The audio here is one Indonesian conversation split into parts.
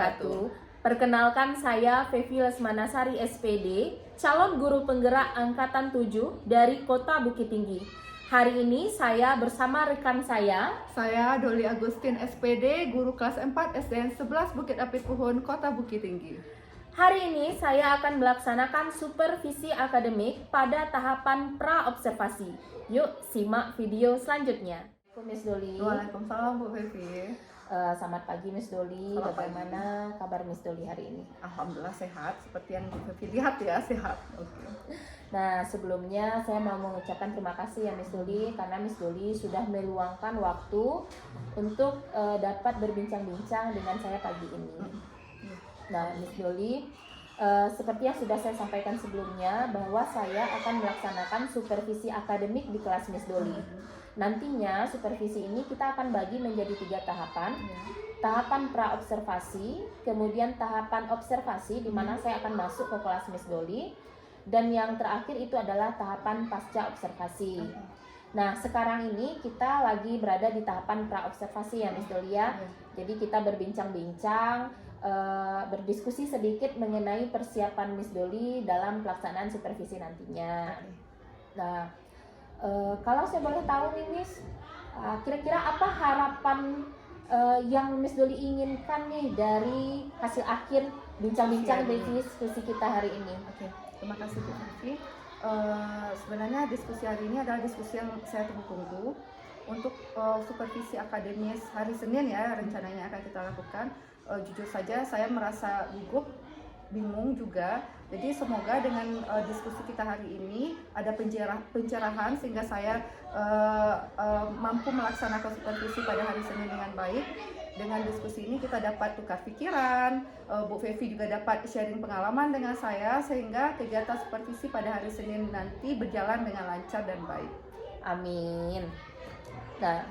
wabarakatuh. Perkenalkan saya Fevi Lesmanasari SPD, calon guru penggerak angkatan 7 dari Kota Bukit Tinggi. Hari ini saya bersama rekan saya Doli Agustin SPD, guru kelas 4 SDN 11 Bukit Api Puhun, Kota Bukit Tinggi. Hari ini saya akan melaksanakan supervisi akademik pada tahapan pra-observasi. Yuk simak video selanjutnya. Miss Doli. Waalaikumsalam Bu Fevi. Selamat pagi Miss Doli. Selamat Bagaimana kabar Miss Doli hari ini? Alhamdulillah sehat, seperti yang Bu Fevi lihat ya, sehat. Oke. Nah, sebelumnya saya mau mengucapkan terima kasih ya Miss Doli, karena Miss Doli sudah meluangkan waktu untuk dapat berbincang-bincang dengan saya pagi ini. Nah, Miss Doli, seperti yang sudah saya sampaikan sebelumnya, bahwa saya akan melaksanakan supervisi akademik di kelas Miss Doli. Nantinya supervisi ini kita akan bagi menjadi 3 tahapan. Tahapan pra-observasi, kemudian tahapan observasi di mana saya akan masuk ke kelas Miss Doli, dan yang terakhir itu adalah tahapan pasca observasi. Nah, sekarang ini kita lagi berada di tahapan pra-observasi ya Miss Doli ya. Jadi kita berbincang-bincang, berdiskusi sedikit mengenai persiapan Miss Doli dalam pelaksanaan supervisi nantinya. Nah, kalau saya boleh tahu nih Miss, kira-kira apa harapan yang Miss Doli inginkan nih dari hasil akhir bincang-bincang dari diskusi kita hari ini? Oke, terima kasih Bu Fevi. Sebenarnya diskusi hari ini adalah diskusi yang saya tunggu-tunggu untuk supervisi akademis hari Senin ya, rencananya akan kita lakukan. Jujur saja saya merasa gugup, bingung juga. Jadi semoga dengan diskusi kita hari ini ada pencerahan sehingga saya mampu melaksanakan supervisi pada hari Senin dengan baik. Dengan diskusi ini kita dapat tukar pikiran, Bu Fevi juga dapat sharing pengalaman dengan saya sehingga kegiatan supervisi pada hari Senin nanti berjalan dengan lancar dan baik. Amin. Nah,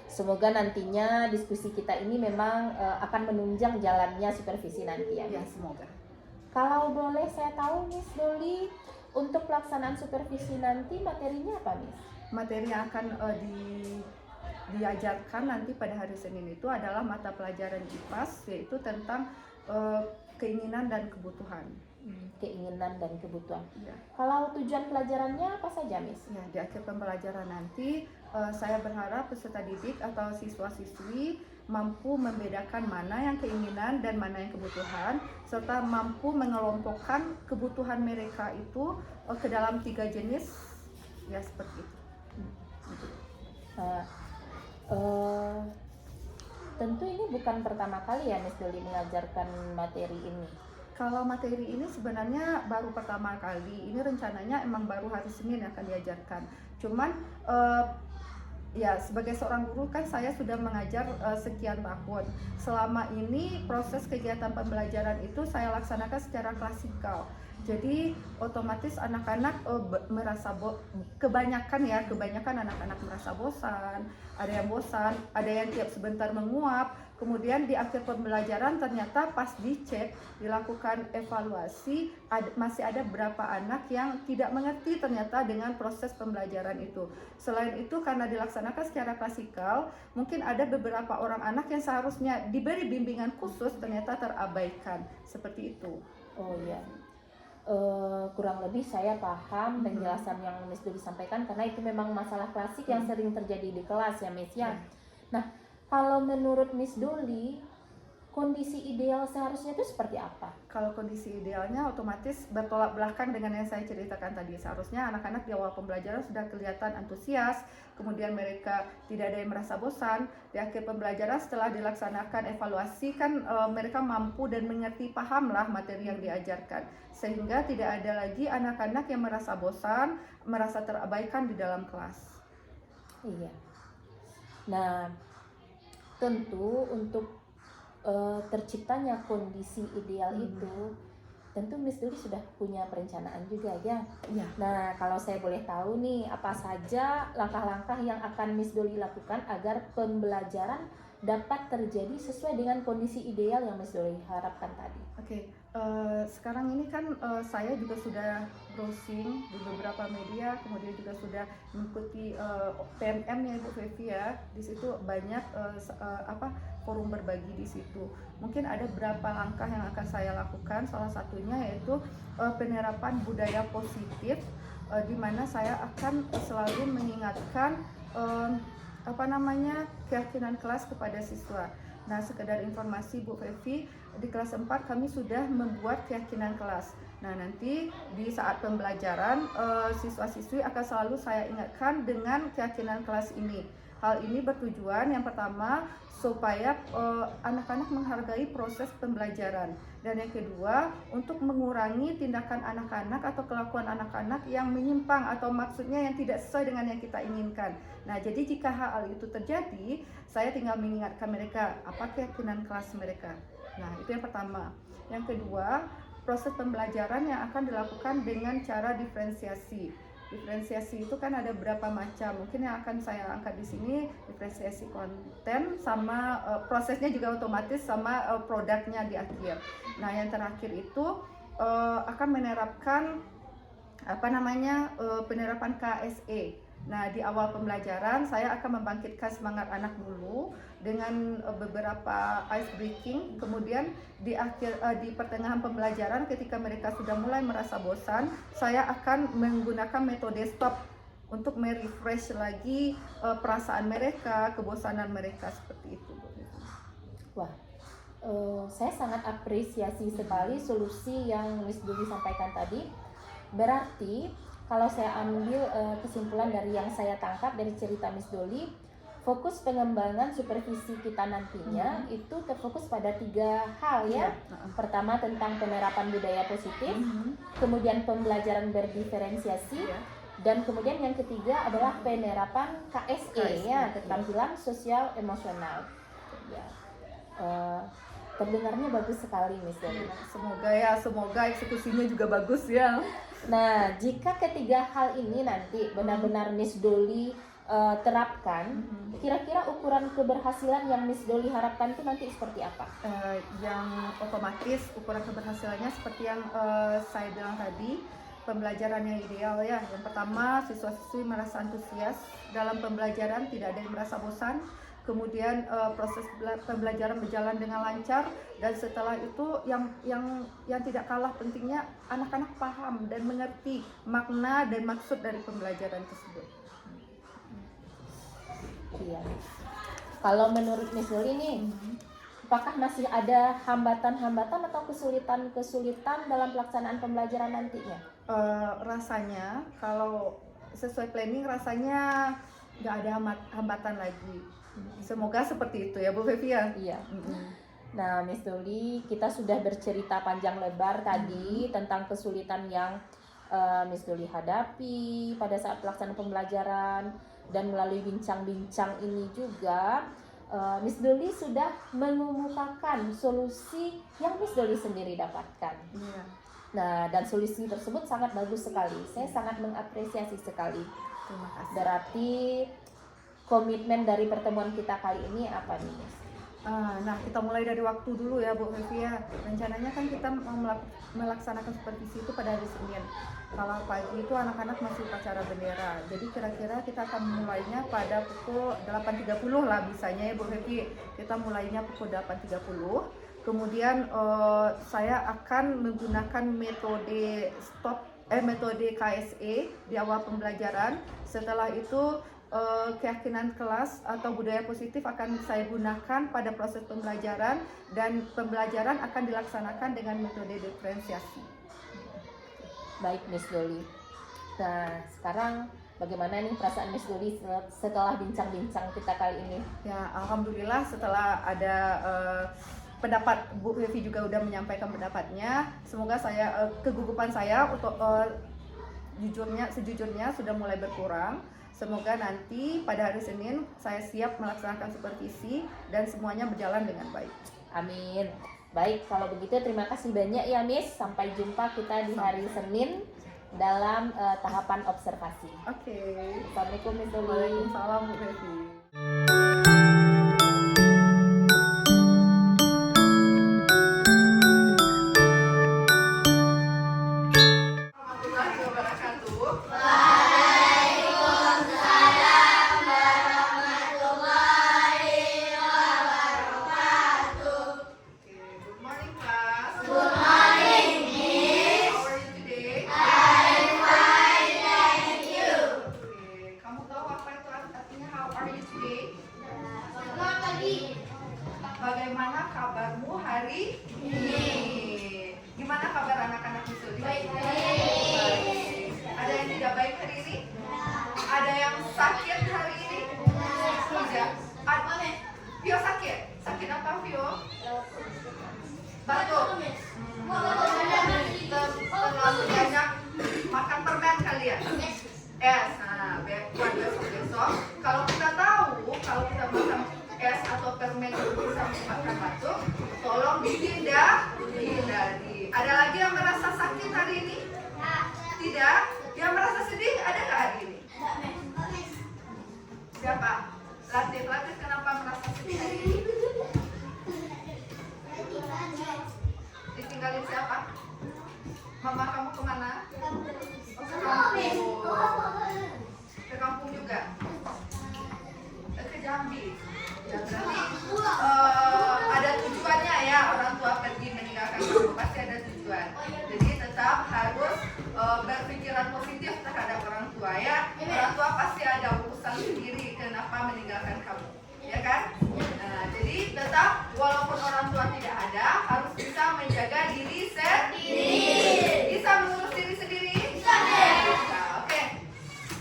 semoga nantinya diskusi kita ini memang akan menunjang jalannya supervisi nanti ya. Ya, semoga. Kalau boleh saya tahu Miss Doli, untuk pelaksanaan supervisi nanti materinya apa Miss? Materi yang akan diajarkan nanti pada hari Senin itu adalah mata pelajaran IPAS, yaitu tentang keinginan dan kebutuhan. Keinginan dan kebutuhan. Ya. Kalau tujuan pelajarannya apa saja Miss? Ya, di akhir pembelajaran nanti saya berharap peserta didik atau siswa-siswi mampu membedakan mana yang keinginan dan mana yang kebutuhan, serta mampu mengelompokkan kebutuhan mereka itu ke dalam 3 jenis, ya seperti itu. Tentu ini bukan pertama kali ya Miss Doli mengajarkan materi ini. Kalau materi ini sebenarnya baru pertama kali, ini rencananya emang baru hari Senin akan diajarkan. Cuman ya sebagai seorang guru kan saya sudah mengajar sekian tahun. Selama ini proses kegiatan pembelajaran itu saya laksanakan secara klasikal. Jadi otomatis anak-anak merasa kebanyakan anak-anak merasa bosan, ada yang tiap sebentar menguap. Kemudian di akhir pembelajaran ternyata pas dicek, dilakukan evaluasi, masih ada beberapa anak yang tidak mengerti ternyata dengan proses pembelajaran itu. Selain itu karena dilaksanakan secara klasikal, mungkin ada beberapa orang anak yang seharusnya diberi bimbingan khusus ternyata terabaikan, seperti itu. Oh iya. Kurang lebih saya paham penjelasan yang Miss Doli sampaikan, karena itu memang masalah klasik yang sering terjadi di kelas ya Miss ya. Nah, kalau menurut Miss Doli, kondisi ideal seharusnya itu seperti apa? Kalau kondisi idealnya otomatis bertolak belakang dengan yang saya ceritakan tadi. Seharusnya anak-anak di awal pembelajaran sudah kelihatan antusias, kemudian mereka tidak ada yang merasa bosan. Di akhir pembelajaran setelah dilaksanakan evaluasi kan mereka mampu dan mengerti, pahamlah materi yang diajarkan. Sehingga tidak ada lagi anak-anak yang merasa bosan, merasa terabaikan di dalam kelas. Iya. Nah, tentu untuk terciptanya kondisi ideal itu, tentu Miss Doli sudah punya perencanaan juga ya. Ya. Nah, kalau saya boleh tahu nih, apa saja langkah-langkah yang akan Miss Doli lakukan agar pembelajaran dapat terjadi sesuai dengan kondisi ideal yang Miss Doli harapkan tadi? Oke, sekarang ini kan saya juga sudah browsing di beberapa media, kemudian juga sudah mengikuti PMM ya Ibu Fevi ya. Di situ banyak forum berbagi di situ. Mungkin ada beberapa langkah yang akan saya lakukan. Salah satunya yaitu penerapan budaya positif, di mana saya akan selalu mengingatkan keyakinan kelas kepada siswa. Nah, sekedar informasi Bu Fevi, di kelas 4 kami sudah membuat keyakinan kelas. Nah, nanti di saat pembelajaran siswa-siswi akan selalu saya ingatkan dengan keyakinan kelas ini. Hal ini bertujuan yang pertama supaya anak-anak menghargai proses pembelajaran, dan yang kedua untuk mengurangi tindakan anak-anak atau kelakuan anak-anak yang menyimpang atau maksudnya yang tidak sesuai dengan yang kita inginkan. Nah, jadi jika hal itu terjadi, saya tinggal mengingatkan mereka apa keyakinan kelas mereka. Nah, itu yang pertama. Yang kedua, proses pembelajaran yang akan dilakukan dengan cara diferensiasi. Diferensiasi itu kan ada beberapa macam. Mungkin yang akan saya angkat di sini diferensiasi konten, sama prosesnya juga otomatis, sama produknya di akhir. Nah, yang terakhir itu akan menerapkan penerapan KSE. Nah, di awal pembelajaran saya akan membangkitkan semangat anak dulu dengan beberapa ice breaking. Kemudian di pertengahan pembelajaran ketika mereka sudah mulai merasa bosan, saya akan menggunakan metode stop untuk merefresh lagi perasaan mereka, kebosanan mereka, seperti itu. Wah, saya sangat apresiasi sekali solusi yang Miss Duli sampaikan tadi. Berarti kalau saya ambil kesimpulan dari yang saya tangkap dari cerita Miss Doli, fokus pengembangan supervisi kita nantinya itu terfokus pada 3 hal ya. Pertama tentang penerapan budaya positif, kemudian pembelajaran berdiferensiasi, dan kemudian yang ketiga adalah penerapan KSE ya, keterampilan sosial emosional. Ya. Terdengarnya bagus sekali Miss Doli. Semoga eksekusinya juga bagus ya. Nah, jika ketiga hal ini nanti benar-benar Miss Doli terapkan, kira-kira ukuran keberhasilan yang Miss Doli harapkan itu nanti seperti apa? Yang otomatis ukuran keberhasilannya seperti yang saya bilang tadi, pembelajaran yang ideal ya. Yang pertama, siswa-siswi merasa antusias dalam pembelajaran, tidak ada yang merasa bosan. Kemudian proses pembelajaran berjalan dengan lancar, dan setelah itu yang tidak kalah pentingnya anak-anak paham dan mengerti makna dan maksud dari pembelajaran tersebut. Iya. Kalau menurut Miss Doli nih, apakah masih ada hambatan-hambatan atau kesulitan-kesulitan dalam pelaksanaan pembelajaran nantinya? Rasanya kalau sesuai planning rasanya nggak ada hambatan lagi. Semoga seperti itu ya Bu Fevi ya. Iya. Nah, Miss Doli, kita sudah bercerita panjang lebar tadi tentang kesulitan yang Miss Doli hadapi pada saat pelaksanaan pembelajaran, dan melalui bincang-bincang ini juga Miss Doli sudah mengemukakan solusi yang Miss Doli sendiri dapatkan. Iya. Nah, dan solusi tersebut sangat bagus sekali. Saya sangat mengapresiasi sekali. Terima kasih. Berarti komitmen dari pertemuan kita kali ini apa nih, Miss? Nah, kita mulai dari waktu dulu ya Bu Fevi ya. Rencananya kan kita melaksanakan supervisi itu pada hari Senin. Kalau pagi itu anak-anak masih upacara bendera. Jadi kira-kira kita akan mulainya pada pukul 8.30 lah bisanya ya Bu Fevi. Kita mulainya pukul 8.30. Kemudian saya akan menggunakan metode metode KSE di awal pembelajaran. Setelah itu keyakinan kelas atau budaya positif akan saya gunakan pada proses pembelajaran, dan pembelajaran akan dilaksanakan dengan metode diferensiasi. Baik Miss Doli. Nah, sekarang bagaimana nih perasaan Miss Doli setelah bincang-bincang kita kali ini? Ya, alhamdulillah setelah ada pendapat Bu Fevi juga udah menyampaikan pendapatnya. Semoga kegugupan saya untuk sejujurnya sudah mulai berkurang. Semoga nanti pada hari Senin saya siap melaksanakan supervisi dan semuanya berjalan dengan baik. Amin. Baik, kalau begitu terima kasih banyak ya Miss. Sampai jumpa kita di hari Senin dalam tahapan observasi. Oke. Assalamualaikum Miss Doli. Waalaikumsalam Bu Fevi. Baik. Ada yang tidak baik hari ini? Ada yang sakit hari ini? Tidak. Vio sakit? Sakit apa Vio? Batuk. Terlalu banyak makan permen kali ya? Es. Nah, buat besok-besok. Kalau kita tahu, kalau kita makan es atau permen itu bisa menyebabkan batuk, tolong dihindari. Ada lagi yang merasa sakit hari ini? Tidak. Yang merasa sedih ada nggak hari ini? Siapa? Latif kenapa merasa sedih hari ini? Ditinggalin siapa? Mama kamu kemana? Oh, ke kampung. Ke kampung juga? Ke Jambi. Ya, berarti ada tujuannya ya, orang tua pergi meninggalkan kamu, pasti ada tujuan. Jadi tetap harus berpikiran positif terhadap orang tua ya. Orang tua pasti ada urusan sendiri kenapa meninggalkan kamu, ya kan? Nah, jadi tetap walaupun orang tua tidak ada, harus bisa menjaga diri sendiri. Bisa mengurus diri sendiri? Bisa. Oke.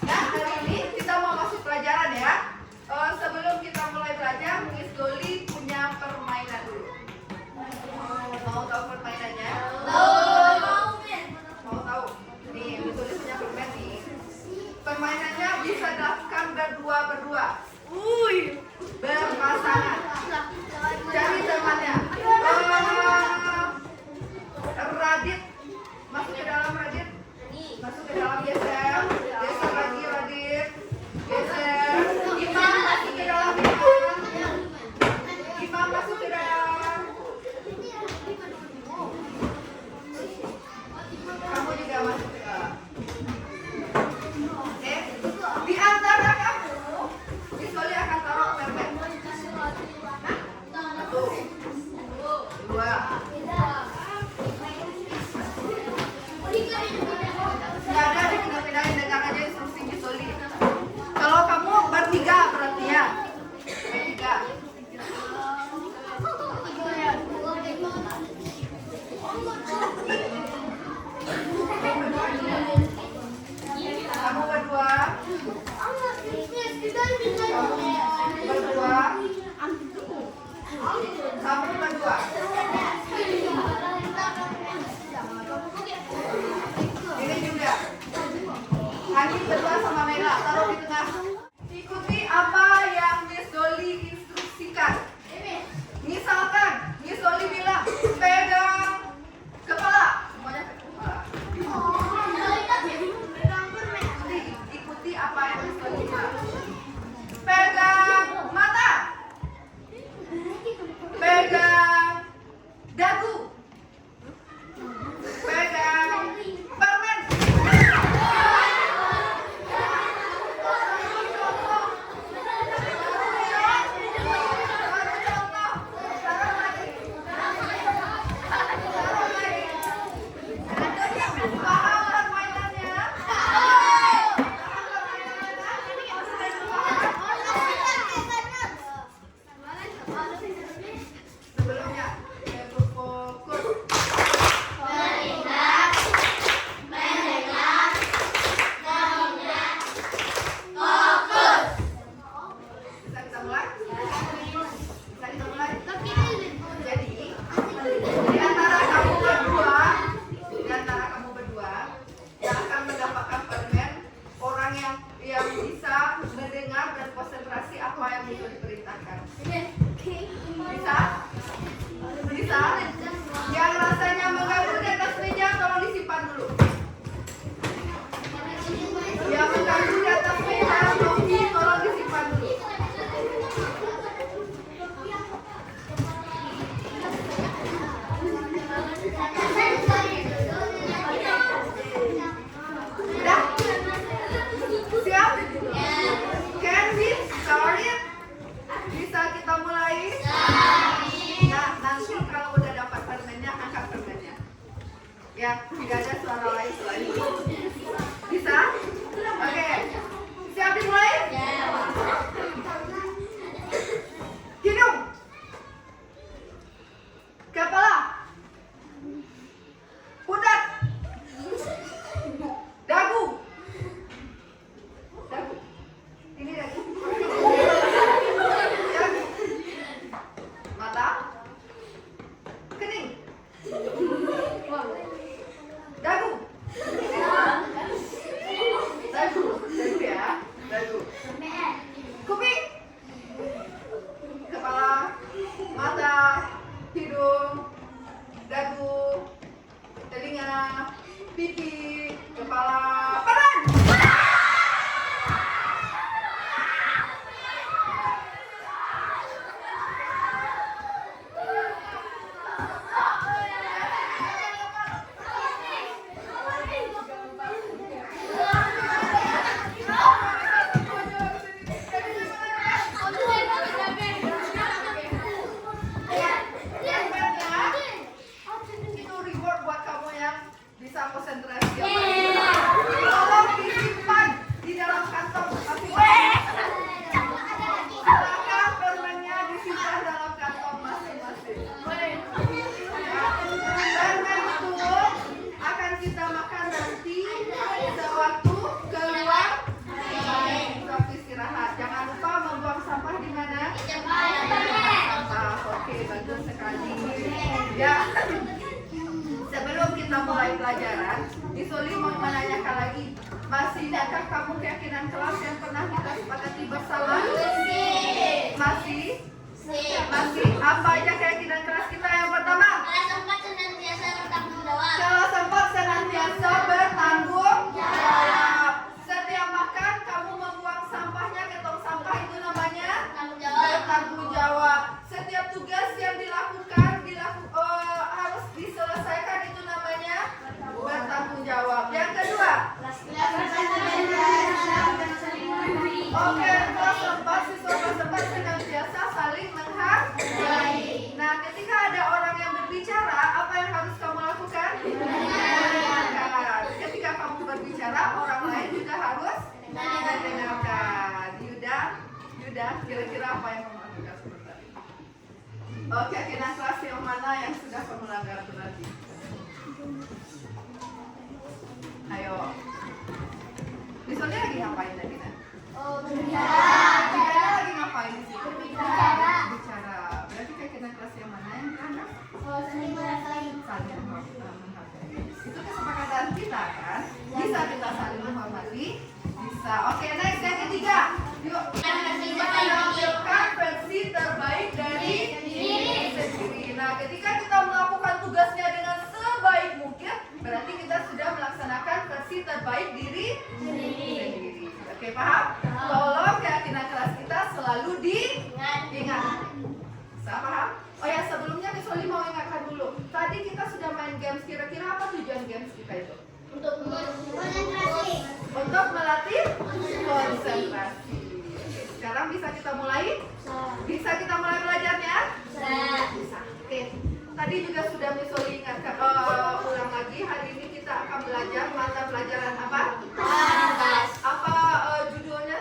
Nah, hari ini kita mau masuk pelajaran ya. Sebelum kita mulai belajar, Miss Doli punya permainan dulu. Mau tahu permainannya? Mau tahu? Nih, Miss Doli punya permen nih. Permainannya bisa dilakukan berdua. Berpasangan. Cari temannya. Radit, masuk ke dalam Radit. Masuk ke dalam, geser lagi Radit. Geser. Imam masuk ke dalam. Imam masuk ke dalam. Kamu juga masuk ke dalam. Oke. Di antara kamu, Miss Doli akan taruh permen. Satu, dua. Nggak ada dipindah-pindahin, dengar aja instruksi Miss Doli. Kalau kamu bertiga berarti ya. Bertiga. Kamu berdua. Kamu berdua. Ini juga. Hanif berdua sama Mela, taruh di tengah. Ikuti apa yang Miss Doli instruksikan. Misalkan Miss Doli bilang pegang kepala, semuanya pegang kepala. Ikuti apa yang Miss Doli bilang. Pegang mata, pegang dagu, pegang permen. Sebelumnya, fokus. Bisa kita mulai? Bisa kita mulai? Jadi, di antara kamu berdua yang akan mendapatkan permen, orang yang bisa mendengar dan konsentrasi apa yang itu diperintahkan. Bisa? Bisa? Yang rasanya mengganggu di atas meja tolong disimpan dulu. Yang mengganggu di atas meja tolong disimpan dulu. Udah? Siap? Can we start it? Bisa kita mulai? Nah, nanti kalau udah dapat permennya, angkat permennya. Ya, tidak ada suara lain selain itu. Bisa? Oke. Siap dimulai? Hidung, kepala, pundak, kita mulai pelajaran, Miss Oli mau menanyakan lagi, masih adakah kamu keyakinan kelas yang pernah kita sepakati bersama? Masih? Masih? Apa aja keyakinan kelas kita yang pertama? Kelas 4 senantiasa bertanggung jawab. Setiap makan kamu membuang sampahnya ke tong sampah, itu namanya bertanggung jawab. Setiap tugas yang dilakukan harus diselesaikan, itu namanya bertanggung jawab. Yang kedua, oke, kelas 4 siswa kelas 4 senantiasa saling menghargai. Nah, ketika ada orang yang berbicara, apa yang harus kamu lakukan? Mendengarkan. Ketika kamu berbicara, orang lain juga harus mendengarkan. Yuda, kira-kira apa yang kamu lakukan sebentar? Oke, keyakinan kelas yang mana yang sudah kamu langgar berarti? Ayo. Misalnya lagi ngapain tadi? Bicara lagi ngapain di situ? Bicara. Berarti keyakinan kelas yang mana yang dilanggar? Saling menghargai. Itu kesepakatan kita kan? Bisa kita saling menghormati? Bisa. Oke, next yang ketiga. Yuk. Menampilkan versi terbaik dari diri sendiri. Nah, ketika kita melakukan tugasnya dengan sebaik mungkin, berarti kita sudah melaksanakan versi terbaik diri sendiri. Oke, paham? Tolong keyakinan kelas kita selalu diingat. Bisa paham? Oh ya, sebelumnya Miss Oli mau ingatkan dulu. Tadi kita sudah main games. Kira-kira apa tujuan games kita itu? Untuk melatih konsentrasi. Sekarang bisa kita mulai? Bisa kita mulai belajarnya? Bisa. Oke. Tadi juga sudah Miss Oli ingatkan. Ulang lagi. Hari ini kita akan belajar mata pelajaran apa? Apa judulnya?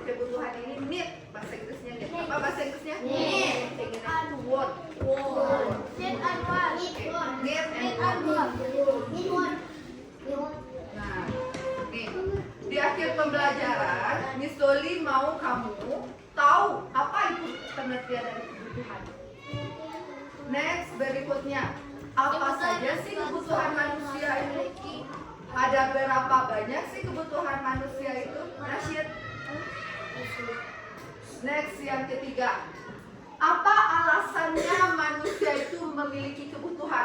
Kebutuhan ini need, bahasa Inggrisnya need. Apa bahasa Inggrisnya? Need. Keinginan itu want. Need and want. Nah, nih di akhir pembelajaran, Miss Oli mau kamu tahu apa itu pengertian dari kebutuhan. Next, berikutnya, apa saja sih kebutuhan manusia itu? Ada berapa banyak sih kebutuhan manusia itu? Rashid. Next, yang ketiga, apa alasannya manusia itu memiliki kebutuhan?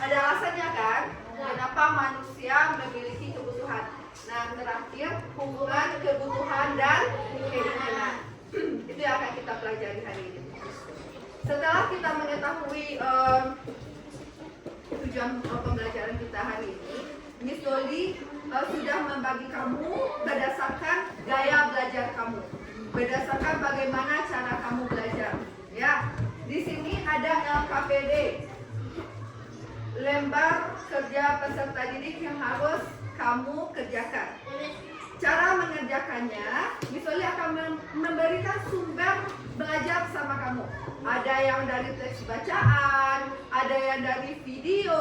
Ada alasannya kan? Kenapa manusia memiliki kebutuhan? Nah, terakhir, hubungan kebutuhan dan keinginan. Itu yang akan kita pelajari hari ini. Setelah kita mengetahui tujuan pembelajaran kita hari ini, Miss Oli sudah membagi kamu berdasarkan gaya belajar kamu, berdasarkan bagaimana cara kamu belajar. Ya, di sini ada LKPD, lembar kerja peserta didik yang harus kamu kerjakan. Cara mengerjakannya, Miss Oli akan memberikan sumber belajar sama kamu. Ada yang dari teks bacaan, ada yang dari video,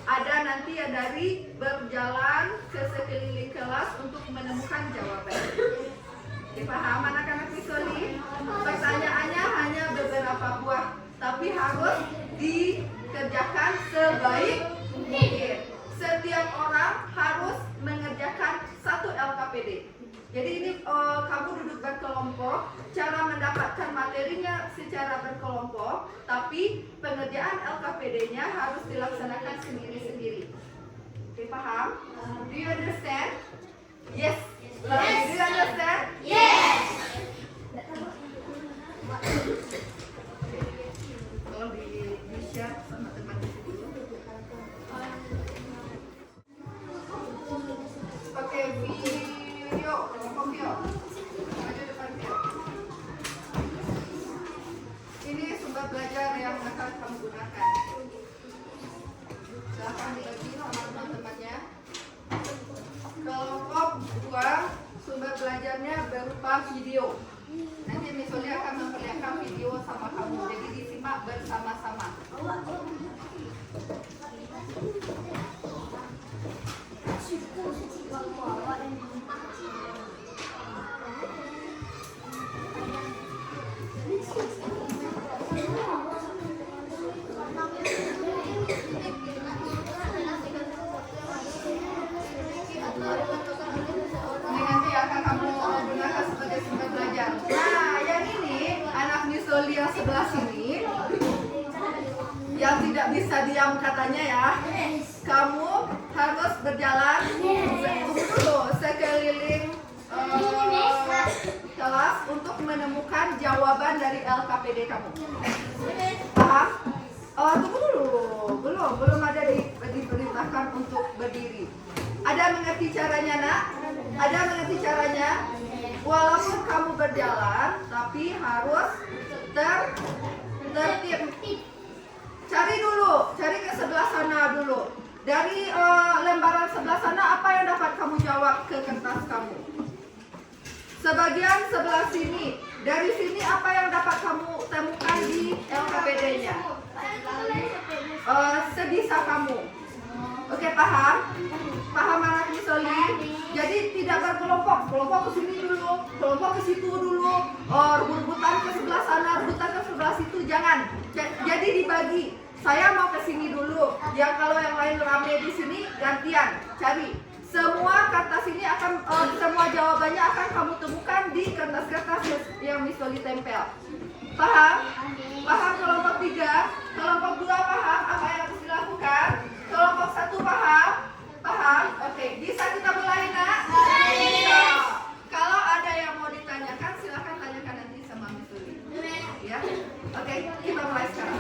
ada nanti yang dari berjalan ke sekeliling kelas untuk menemukan jawaban. Dipaham anak-anak Miss Oli? Pertanyaannya hanya beberapa buah, tapi harus dikerjakan sebaik mungkin. Setiap orang harus mengerjakan satu LKPD. Jadi ini kamu duduk berkelompok, cara mendapatkan materinya secara berkelompok, tapi pengerjaan LKPD-nya harus dilaksanakan sendiri-sendiri. Okay, paham? Do you understand? Yes. Do you understand? Yes. Tolong di-share sama teman di situ. Oke, video. Maju depan video. Ini sumber belajar yang akan kamu gunakan. Silahkan dibagi sama teman-temannya. Kelompok 2, sumber belajarnya berupa video. yang sebelah sini, yang tidak bisa diam katanya ya, kamu harus berjalan dulu sekeliling kelas untuk menemukan jawaban dari LKPD kamu. Paham? Tunggu dulu, belum ada diperintahkan untuk berdiri. Ada mengerti caranya, Nak? Ada mengerti caranya? Walaupun kamu berjalan, tapi harus tertib. Cari ke sebelah sana dulu. Dari lembaran sebelah sana, apa yang dapat kamu jawab ke kertas kamu? Sebagian sebelah sini. Dari sini apa yang dapat kamu temukan di LKPD-nya? Sebisa kamu. Oke, paham? Paham anak Misoli? Jadi tidak berkelompok. Kelompok ke sini dulu, kelompok ke situ dulu. Rebutan ke sebelah sana, rebutan ke sebelah situ. Jangan. Jadi dibagi. Saya mau ke sini dulu. Yang kalau yang lain rame di sini gantian. Cari. Semua kertas ini akan semua jawabannya akan kamu temukan di kertas-kertas yang Misoli tempel. Paham? Paham kelompok 3? Kelompok 2 paham apa yang harus dilakukan? Kelompok 1 paham? Paham? Oke, bisa kita mulai, Nak? Bisa. Kalau ada yang mau ditanyakan silakan tanyakan nanti sama Misoli. Ya? Oke, kita mulai sekarang.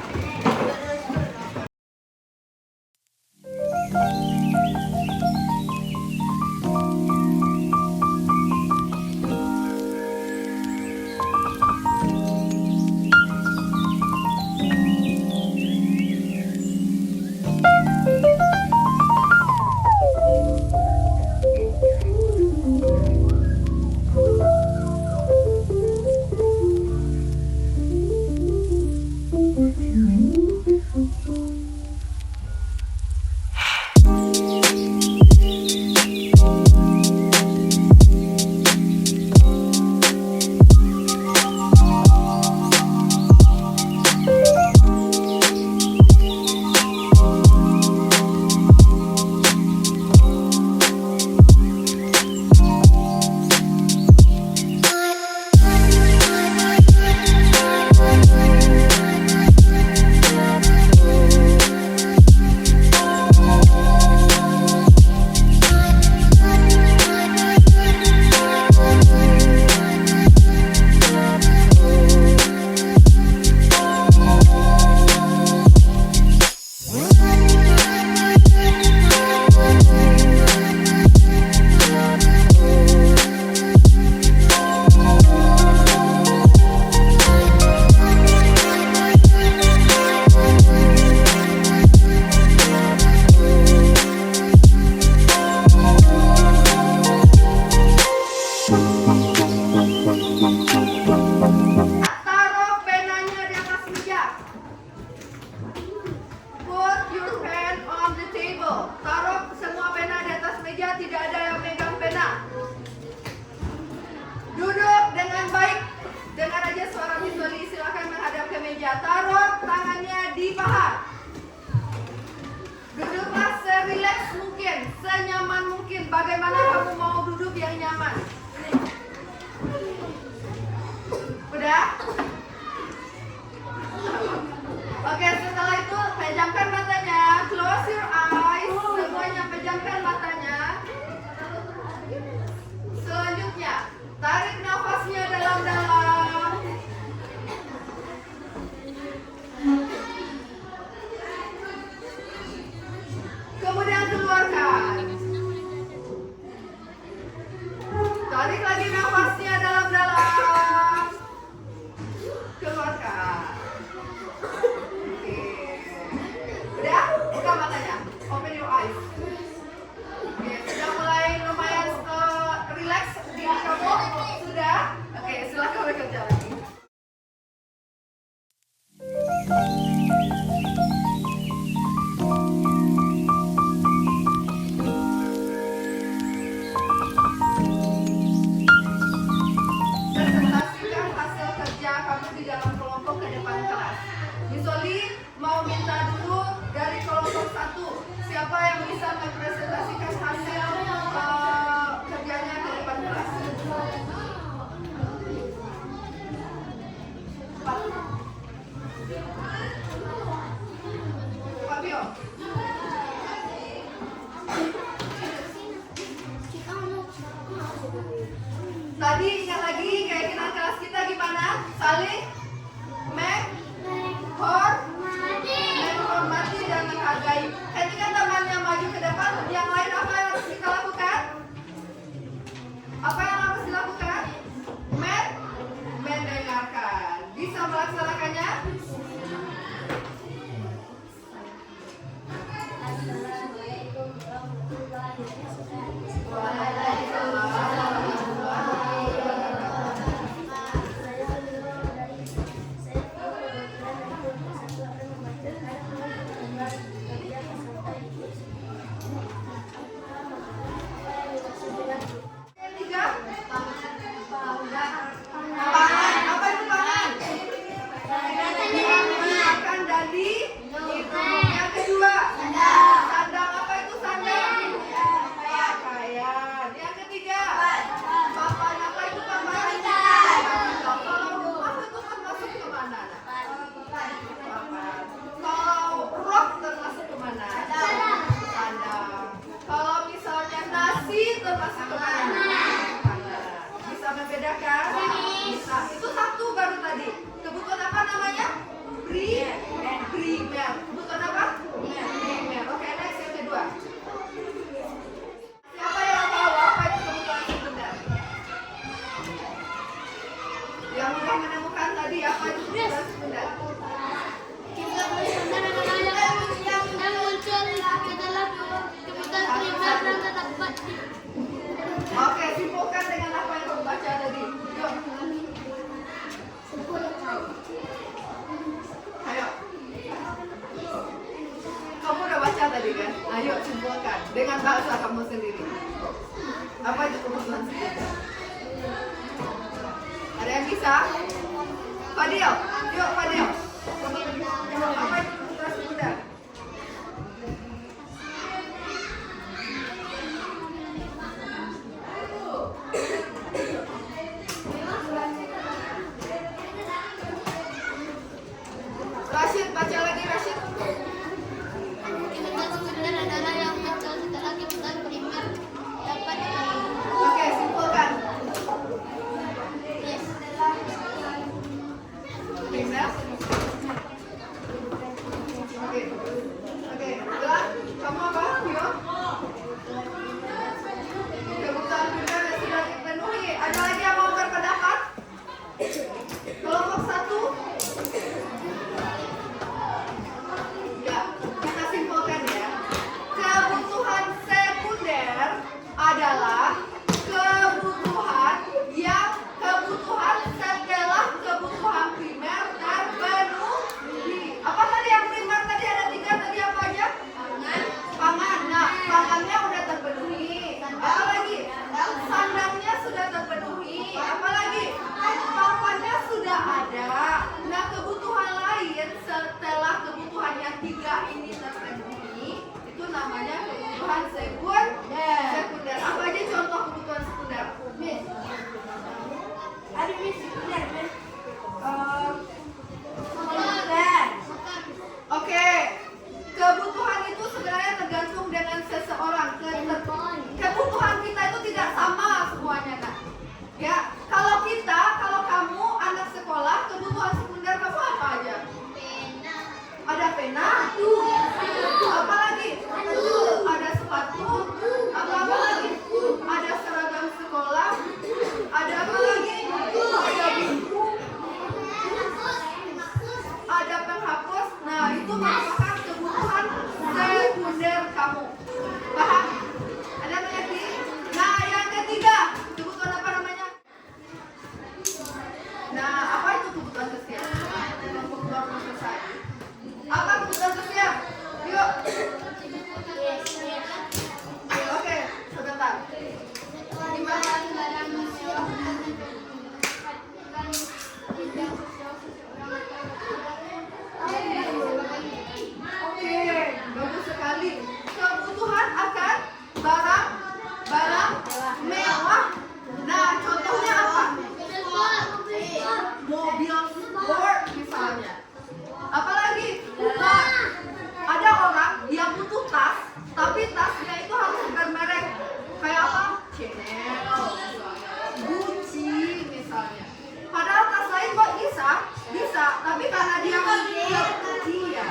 Bagaimana kamu mau duduk yang nyaman? Udah? Oke, setelah itu pejamkan matanya. Close your eyes. Semuanya pejamkan matanya. Selanjutnya, tarik nafasnya dalam-dalam. Kemudian keluarkan. Tarik lagi nafasnya dalam-dalam. Keluarkan. Oke. Udah? Buka matanya. Open your eyes. Oke, sudah mulai lumayan relax diri kamu? Sudah? Oke, silakan bekerja lagi. Presentasikan hasil kerja kamu di dalam kelompok ke depan kelas. Misoli mau minta dulu dari kelompok 1. Siapa yang bisa mempresentasikan hasil kerjanya ke depan kelas? 4. saling menghormati dan menghargai. Ketika temannya maju ke depan, yang lain apa yang harus kita lakukan? Apa yang harus dilakukan? Mendengarkan. Bisa melaksanakannya? Oke, simpulkan dengan apa yang kamu baca tadi. Yuk. Ayo. Kamu udah baca tadi kan? Ayo simpulkan dengan bahasa kamu sendiri. Apa itu kebutuhan sekunder? Ada yang bisa? Fadil, yuk Fadil. Apa itu kebutuhan sekunder? Rashid, baca lagi Rashid. Kebutuhan sekunder adalah yang muncul setelah kebutuhan primer dapat dipenuhi. Oke, simpulkan. Yes. Primer. bisa, tapi karena dia iya,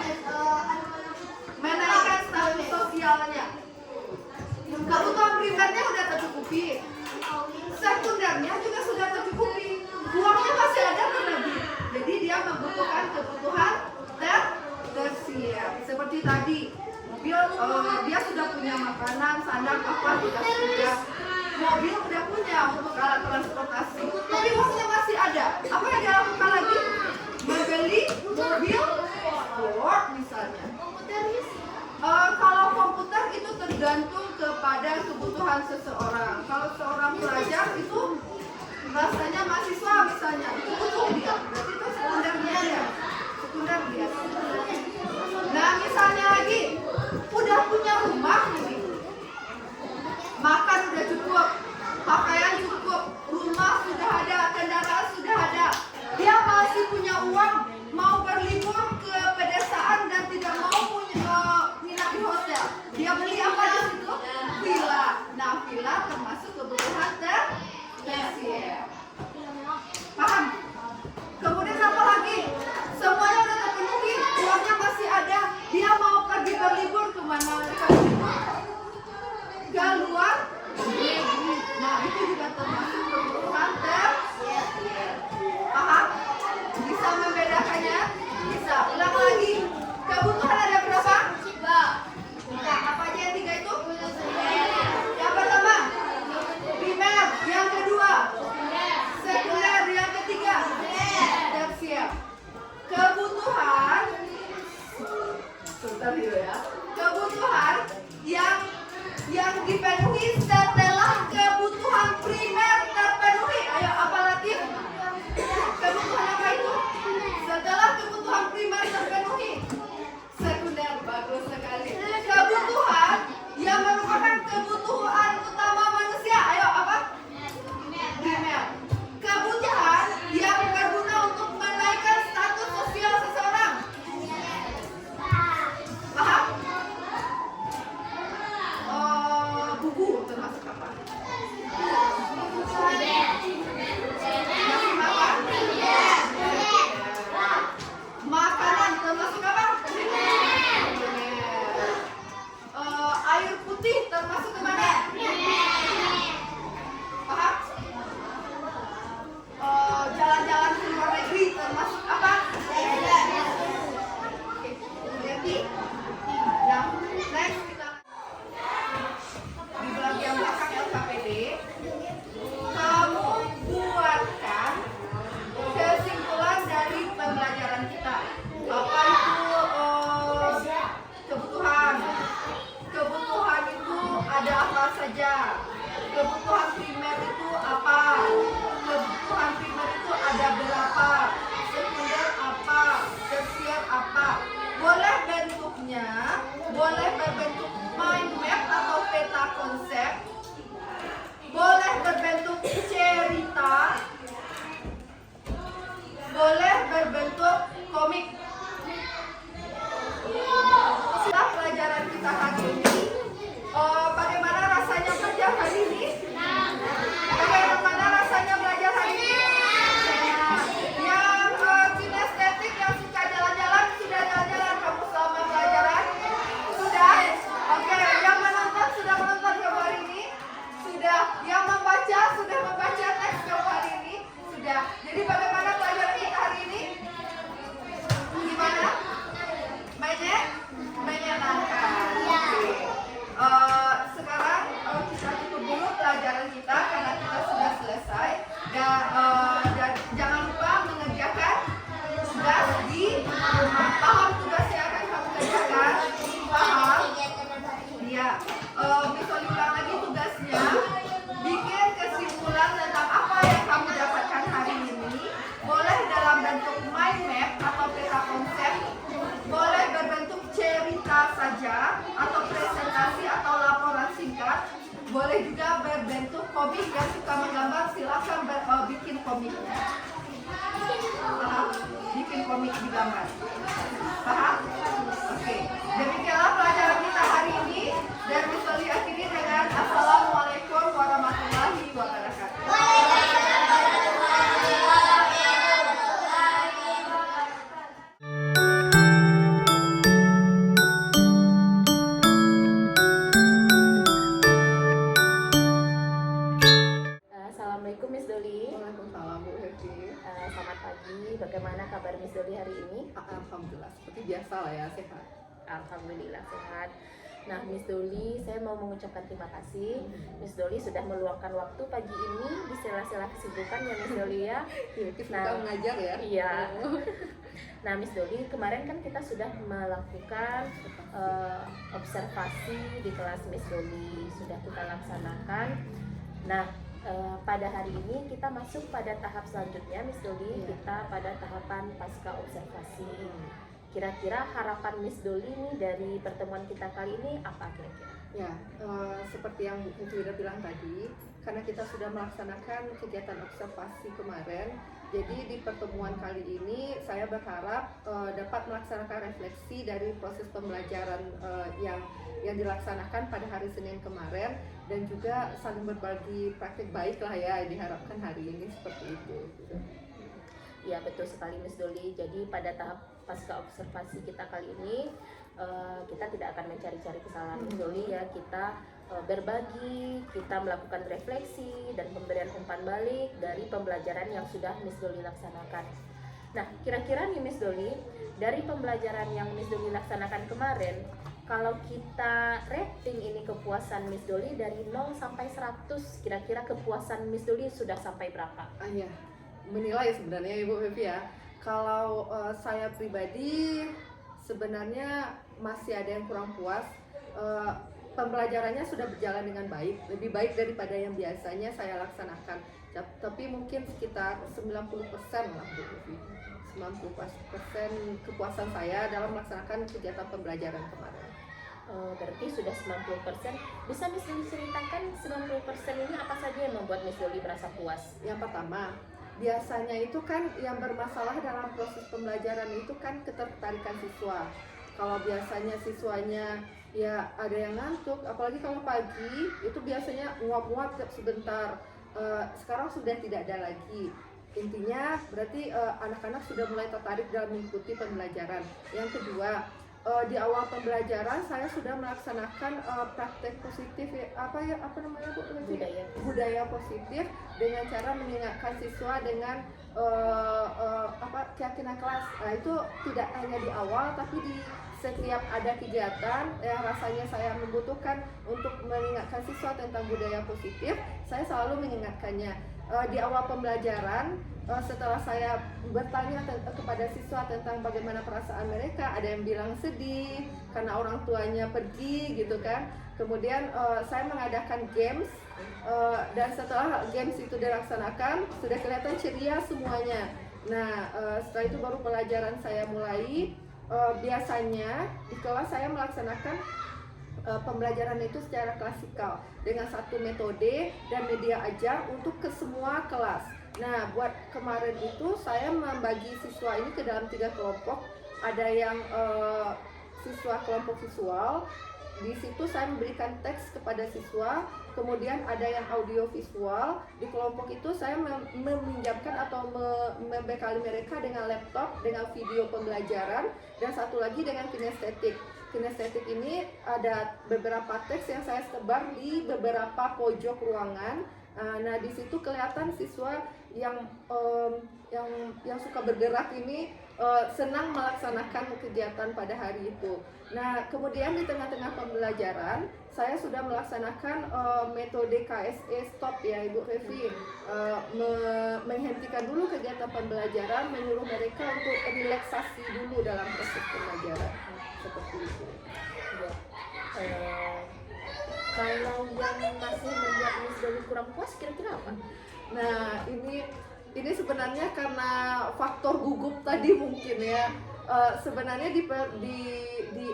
menaikkan status sosialnya. Kebutuhan primernya udah tercukupi, sekundernya juga sudah tercukupi, uangnya masih ada berlebih. Jadi dia membutuhkan kebutuhan tersier. Seperti tadi, mobil dia sudah punya makanan, sandang apa sudah. Mobil udah punya untuk alat transportasi, tapi uangnya masih ada. Apa yang dia lakukan lagi? Membeli mobil sport misalnya. Kalau komputer itu tergantung kepada kebutuhan seseorang. Kalau seorang pelajar itu rasanya mahasiswa misalnya, itu butuh dia. Berarti itu sekunder dia. Nah misalnya lagi, udah punya rumah nih. Makan udah cukup, pakaian cukup, rumah sudah ada, kendaraan sudah ada. Dia masih punya uang, mau berlibur ke pedesaan dan tidak mau nginap di hotel. Dia beli apa di situ? Villa. Nah, villa termasuk kebutuhan tersier. Paham? Kemudian apa lagi? Semuanya udah terpenuhi, uangnya masih ada. Dia mau pergi berlibur kemana? Ke luar negeri. Nah itu juga termasuk kebutuhan tersier. Paham? Bisa membedakannya? Bisa. Ulang lagi. Kebutuhan ada berapa? Nah, apa aja yang tiga itu? Yang pertama primer, yang kedua sekunder, yang ketiga tersier. Kebutuhan sebentar dulu ya. Kebutuhan yang dipenuhi setelah kebutuhan primer terpenuhi. Ayo apalagi? Kebutuhan apa itu? Setelah kebutuhan primer terpenuhi. Sekunder, bagus sekali. Kebutuhan yang merupakan kebutuhan utama manusia. Ayo apa? Primer. Kebutuhan yang berguna untuk menaikkan status sosial seseorang. Paham? Buku termasuk apa? Makanan termasuk apa? Air putih termasuk kemana? Paham? Jalan-jalan ke luar negeri termasuk apa? Oke, berarti nah, next kita di bagian belakang LKPD, kamu buatkan kesimpulan dari pembelajaran kita. Apa itu kebutuhan? Kebutuhan itu ada apa saja? Kebutuhan primer itu apa? Kebutuhan primer itu ada berapa? Sekunder apa? Tersier apa? Boleh bentuknya, boleh berbentuk mind map atau peta konsep, boleh berbentuk cerita, boleh berbentuk komik. Setelah pelajaran kita hari ini, bagaimana rasanya belajar hari ini? Bagaimana rasanya belajar hari ini? Yang kinestetik, yang suka jalan-jalan, sudah jalan-jalan kamu selama pelajaran? Sudah? Oke, yang menonton sudah menonton kamu hari ini? Sudah. Yang membaca sudah membaca teks kamu hari ini? Sudah. Jadi bagaimana pelajaran kita hari ini? Gimana? Menyenangkan. Oke. Sekarang kita tutup dulu pelajaran kita karena kita sudah selesai. Dan jangan lupa mengerjakan tugas di rumah. Paham tugas yang akan kamu kerjakan? Paham? Iya. Bisa diulang lagi tugasnya. Bikin kesimpulan tentang apa yang kamu dapatkan hari ini. Boleh dalam bentuk mind map atau peta konsep. Boleh berbentuk cerita saja atau presentasi atau laporan singkat. Boleh juga berbentuk komik, yang suka menggambar silakan bikin komiknya. Paham? Bikin komik digambar. Paham? Oke. Demikianlah pelajaran kita hari ini dan bisa diakhiri dengan Assalamualaikum warahmatullahi wabarakatuh. bagaimana kabar Miss Doli hari ini? Alhamdulillah, seperti biasa lah ya, sehat. Alhamdulillah sehat. Nah, Miss Doli, saya mau mengucapkan terima kasih. Miss Doli sudah meluangkan waktu pagi ini di sela-sela kesibukan ya Miss Doli ya. Kita mengajar ya. Iya. Nah, Miss Doli, kemarin kan kita sudah melakukan observasi di kelas Miss Doli, sudah kita laksanakan. Nah, pada hari ini kita masuk pada tahap selanjutnya Miss Doli, kita pada tahapan pasca observasi. Kira-kira harapan Miss Doli nih dari pertemuan kita kali ini apa kira-kira? Ya, seperti yang Bu Wida bilang tadi, karena kita sudah melaksanakan kegiatan observasi kemarin, jadi di pertemuan kali ini saya berharap dapat melaksanakan refleksi dari proses pembelajaran yang dilaksanakan pada hari Senin kemarin, dan juga saling berbagi praktik baik lah ya, diharapkan hari ini seperti itu. Ya, betul sekali Miss Doli. Jadi pada tahap pasca observasi kita kali ini kita tidak akan mencari-cari kesalahan Miss Doli ya, kita berbagi, kita melakukan refleksi dan pemberian umpan balik dari pembelajaran yang sudah Miss Doli laksanakan. Nah, kira-kira nih Miss Doli, dari pembelajaran yang Miss Doli laksanakan kemarin, kalau kita rating ini kepuasan Miss Doli dari 0 sampai 100, kira-kira kepuasan Miss Doli sudah sampai berapa? Ya, menilai sebenarnya Ibu Fevi ya. Kalau saya pribadi sebenarnya masih ada yang kurang puas. Pembelajarannya sudah berjalan dengan baik, lebih baik daripada yang biasanya saya laksanakan. Tapi mungkin sekitar 90% lah Bu Fevi. 90% kepuasan saya dalam melaksanakan kegiatan pembelajaran kemarin. Berarti sudah 90%. Bisa Miss Doli ceritakan 90% ini apa saja yang membuat Miss Doli merasa puas? Yang pertama, biasanya itu kan yang bermasalah dalam proses pembelajaran itu kan ketertarikan siswa. Kalau biasanya siswanya ya ada yang ngantuk, apalagi kalau pagi itu biasanya nguap-nguap sebentar. Sekarang sudah tidak ada lagi. Intinya berarti anak-anak sudah mulai tertarik dalam mengikuti pembelajaran. Yang kedua, di awal pembelajaran saya sudah melaksanakan praktek positif apa namanya Bu? Budaya positif, dengan cara mengingatkan siswa dengan keyakinan kelas. Nah, itu tidak hanya di awal tapi di setiap ada kegiatan yang rasanya saya membutuhkan untuk mengingatkan siswa tentang budaya positif, saya selalu mengingatkannya. Di awal pembelajaran, setelah saya bertanya kepada siswa tentang bagaimana perasaan mereka, ada yang bilang sedih karena orang tuanya pergi gitu kan. Kemudian saya mengadakan games, dan setelah games itu dilaksanakan sudah kelihatan ceria semuanya. Nah, setelah itu baru pelajaran saya mulai. Biasanya di kelas saya melaksanakan pembelajaran itu secara klasikal dengan satu metode dan media ajar untuk ke semua kelas. Nah, buat kemarin itu saya membagi siswa ini ke dalam 3 kelompok. Ada yang siswa kelompok visual. Di situ saya memberikan teks kepada siswa, kemudian ada yang audio visual. Di kelompok itu saya meminjamkan atau membekali mereka dengan laptop, dengan video pembelajaran, dan satu lagi dengan kinestetik. Kinestetik ini ada beberapa teks yang saya sebar di beberapa pojok ruangan. Nah, di situ kelihatan siswa yang suka bergerak ini senang melaksanakan kegiatan pada hari itu. Nah, kemudian di tengah-tengah pembelajaran saya sudah melaksanakan metode KSE stop ya Ibu Fevi, menghentikan dulu kegiatan pembelajaran, menyuruh mereka untuk relaksasi dulu dalam proses pembelajaran, seperti itu. Kalau yang masih membuat Miss Doli kurang puas kira-kira apa? Nah, ini sebenarnya karena faktor gugup tadi mungkin ya. Sebenarnya di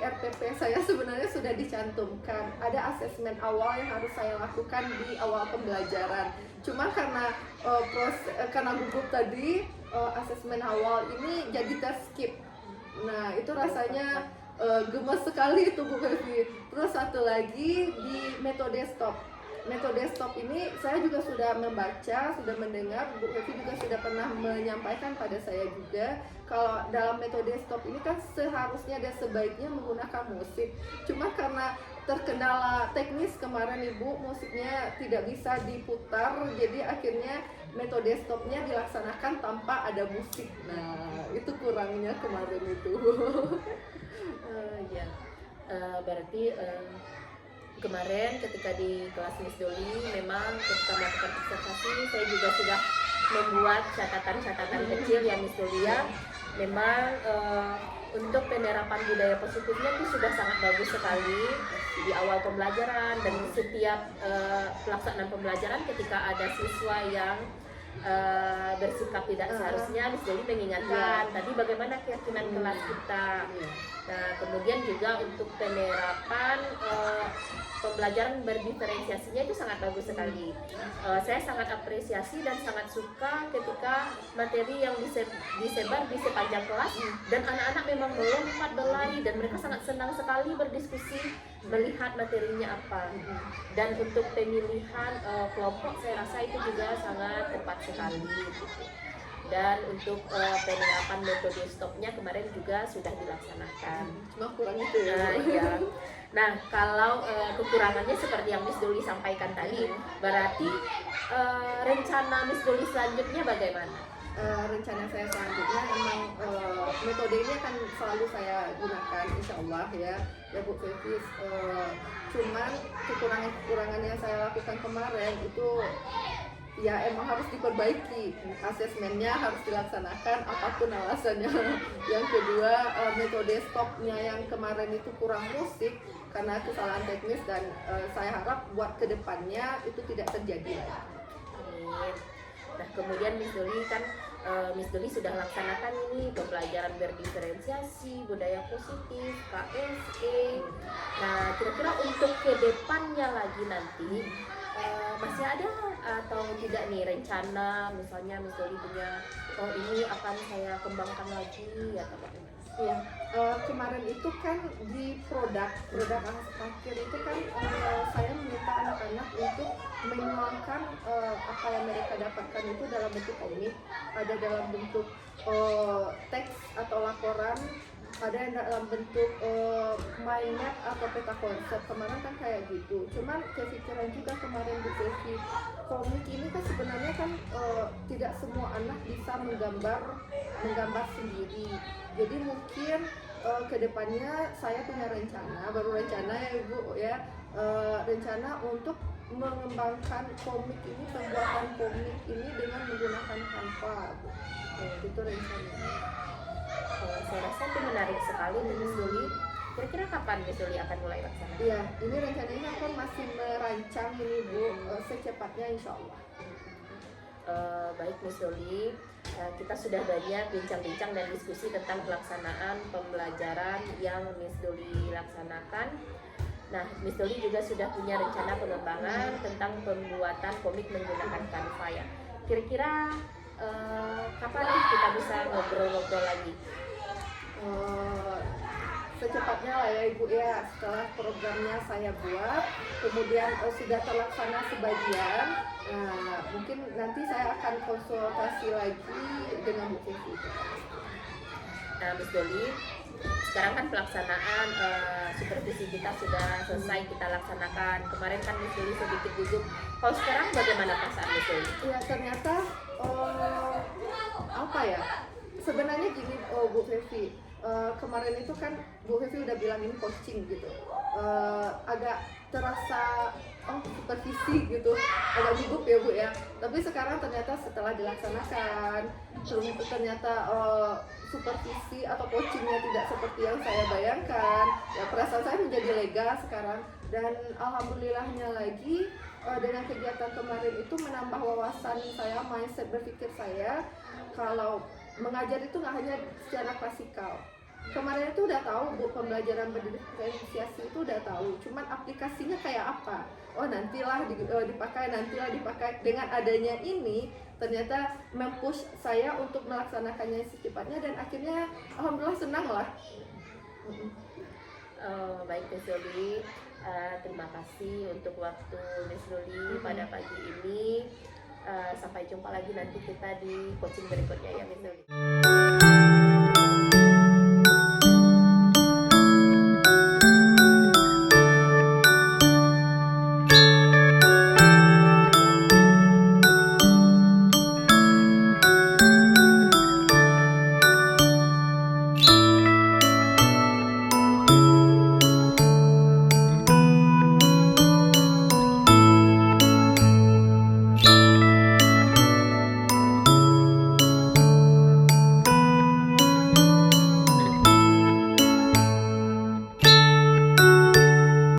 RTP saya sebenarnya sudah dicantumkan ada asesmen awal yang harus saya lakukan di awal pembelajaran. Cuma karena karena gugup tadi, asesmen awal ini jadi terskip. Nah, itu rasanya gemes sekali itu Bu Fevi. Terus satu lagi di metode stop. metode stop ini saya juga sudah membaca, sudah mendengar, Bu Evi juga sudah pernah menyampaikan pada saya juga kalau dalam metode stop ini kan seharusnya dan sebaiknya menggunakan musik. Cuma karena terkendala teknis kemarin Ibu, musiknya tidak bisa diputar, jadi akhirnya metode stopnya dilaksanakan tanpa ada musik. Nah, itu kurangnya kemarin itu. Ya. Berarti kemarin ketika di kelas Miss Doli memang ketika melakukan observasi saya juga sudah membuat catatan-catatan kecil ya Miss Doli ya. Memang untuk penerapan budaya positifnya itu sudah sangat bagus sekali di awal pembelajaran dan setiap pelaksanaan pembelajaran ketika ada siswa yang bersikap tidak seharusnya, Miss Doli mengingatkan tadi bagaimana keyakinan kelas kita. Nah, kemudian juga untuk penerapan pembelajaran berdiferensiasinya itu sangat bagus sekali. Saya sangat apresiasi dan sangat suka ketika materi yang disebar di sepanjang kelas dan anak-anak memang melompat berlari dan mereka sangat senang sekali berdiskusi melihat materinya apa. Dan untuk pemilihan kelompok saya rasa itu juga sangat tepat sekali gitu. Dan untuk penerapan metode stopnya kemarin juga sudah dilaksanakan. Cuma kurang itu ya. Ya. Nah, kalau kekurangannya seperti yang Miss Doli sampaikan tadi, berarti rencana Miss Doli selanjutnya bagaimana? Rencana saya selanjutnya memang metode ini akan selalu saya gunakan insya Allah ya Bu Fevis. Cuman kekurangan yang saya lakukan kemarin itu ya emang harus diperbaiki, asesmennya harus dilaksanakan apapun alasannya. Yang kedua, metode stopnya yang kemarin itu kurang musik karena kesalahan teknis dan saya harap buat kedepannya itu tidak terjadi lagi. Amin. Nah, kemudian Miss Doli kan Miss Doli sudah laksanakan ini pembelajaran berdiferensiasi, budaya positif, KSE. Nah, kira-kira untuk kedepannya lagi nanti masih ada atau tidak nih rencana, misalnya Miss Doli punya ini akan saya kembangkan lagi atau bagaimana? Iya, kemarin itu kan di produk akhir itu kan saya meminta anak-anak untuk menuangkan apa yang mereka dapatkan itu dalam bentuk komik, ada dalam bentuk teks atau laporan, ada yang dalam bentuk mind map atau peta konsep. Kemarin kan kayak gitu. Cuman kepikiran juga kemarin Bu Devi, komik ini kan sebenarnya kan tidak semua anak bisa menggambar sendiri. Jadi mungkin kedepannya saya punya rencana, baru rencana ya Ibu ya, rencana untuk mengembangkan komik ini, pembuatan komik ini dengan menggunakan Canva. Itu rencananya. Saya rasa itu menarik sekali Miss Doli. Kira-kira kapan Miss Doli akan mulai laksana? Iya, ini rencananya aku masih merancang ini Bu, secepatnya insya Allah. Baik Miss Doli, kita sudah banyak bincang-bincang dan diskusi tentang pelaksanaan pembelajaran yang Miss Doli laksanakan. Nah, Miss Doli juga sudah punya rencana pengembangan tentang pembuatan komik menggunakan Canva ya. Kira-kira kapan nih kita bisa ngobrol-ngobrol lagi? Secepatnya lah ya Ibu ya, setelah programnya saya buat, kemudian sudah terlaksana sebagian, mungkin nanti saya akan konsultasi lagi dengan Bu Vivi. Nah, Miss Doli, sekarang kan pelaksanaan supervisi kita sudah selesai kita laksanakan. Kemarin kan Miss Doli sedikit gugup. Kalau sekarang bagaimana perasaan Miss Doli? Ya ternyata apa ya? Sebenarnya gini Bu Vivi, kemarin itu kan Bu Vivi udah bilang ini coaching gitu, agak terasa supervisi gitu, agak gugup ya Bu ya. Tapi sekarang ternyata setelah dilaksanakan, ternyata supervisi atau coachingnya tidak seperti yang saya bayangkan, ya perasaan saya menjadi lega sekarang. Dan alhamdulillahnya lagi dengan kegiatan kemarin itu menambah wawasan saya, mindset berpikir saya kalau mengajar itu nggak hanya secara klasikal. Kemarin itu udah tahu Bu, pembelajaran berdiferensiasi itu udah tahu, cuman aplikasinya kayak apa? Oh nantilah dipakai. Dengan adanya ini ternyata mempush saya untuk melaksanakannya secepatnya dan akhirnya alhamdulillah senang lah. Baik Miss Doli, Terima kasih untuk waktu Miss Luli pada pagi ini. Sampai jumpa lagi nanti kita di coaching berikutnya ya Miss Luli.